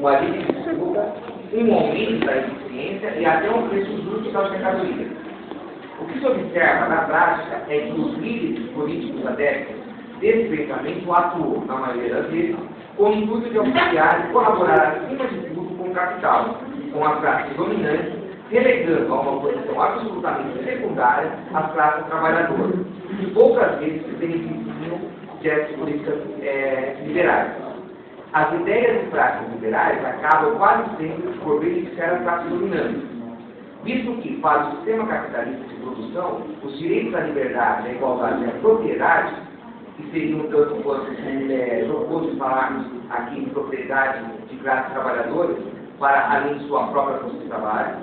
como a livre disputa, um aumento da eficiência e até um preço justo das mercadorias. O que se observa na prática é que os líderes políticos adeptos desse pensamento atuam, na maioria das vezes, com o intuito de auxiliar e colaborar acima de tudo com o capital, com as classes dominantes, relegando a uma posição absolutamente secundária as classes trabalhadoras, que poucas vezes se beneficiam dessas políticas liberais. As ideias de práticas liberais acabam quase sempre por beneficiar as classes dominantes, visto que, para o sistema capitalista de produção, os direitos à liberdade, à igualdade e à propriedade, que seriam tanto quanto proposto falarmos aqui de propriedade de classes trabalhadoras, para além de sua própria força de trabalho,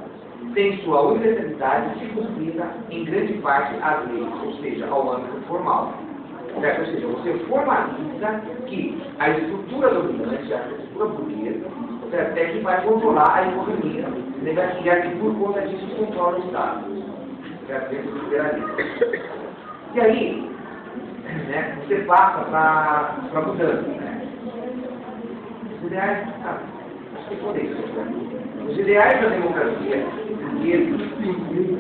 tem sua universalidade circunscrita em grande parte às leis, ou seja, ao âmbito formal. Certo? Ou seja, você formaliza que a estrutura dominante, a estrutura burguesa, é que vai controlar a economia, e é que por conta disso controla o Estado. Certo? Dentro do liberalismo. E aí, né, você passa para a mudança. Né? Os ideais, acho que por isso. Os ideais da democracia,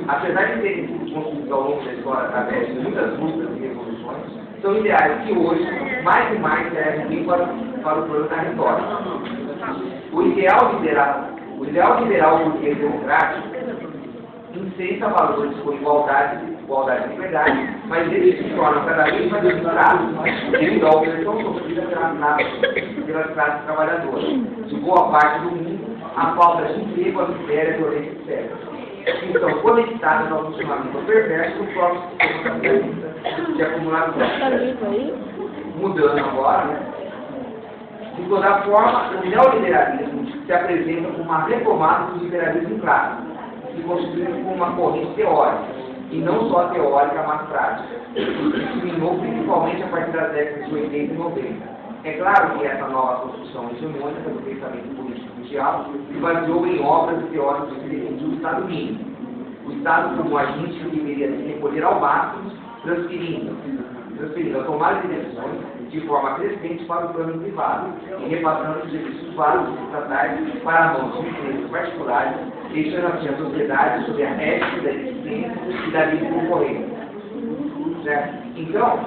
apesar de terem sido construídos ao longo da história através de muitas lutas e revoluções, são ideais que hoje, mais e mais, servem para o plano da retórica. O ideal liberal burguês democrático insenta valores como igualdade e liberdade, mas eles se tornam cada vez mais estruturados, devido à opressão sofrida pelas classes trabalhadoras. De boa parte do mundo, a falta de emprego, a miséria, a violência, etc. Então, conectadas ao funcionamento perverso do próprio sistema capitalista de acumulação. Mudando agora, né? De toda forma, o neoliberalismo se apresenta como uma retomada do liberalismo clássico, se constitui como uma corrente teórica, e não só teórica, mas prática. Isso terminou principalmente a partir das décadas de 80 e 90. É claro que essa nova construção hegemônica do pensamento político mundial se baseou em obras e teóricos que defendiam o Estado mínimo. O Estado como agente que deveria se recolher ao máximo, transferindo a tomada de decisões de forma crescente para o plano privado e repassando os serviços básicos estatais para a mão de empresas particulares, deixando assim a sociedade sob a ética da eficiência e da livre concorrência. Certo? Então,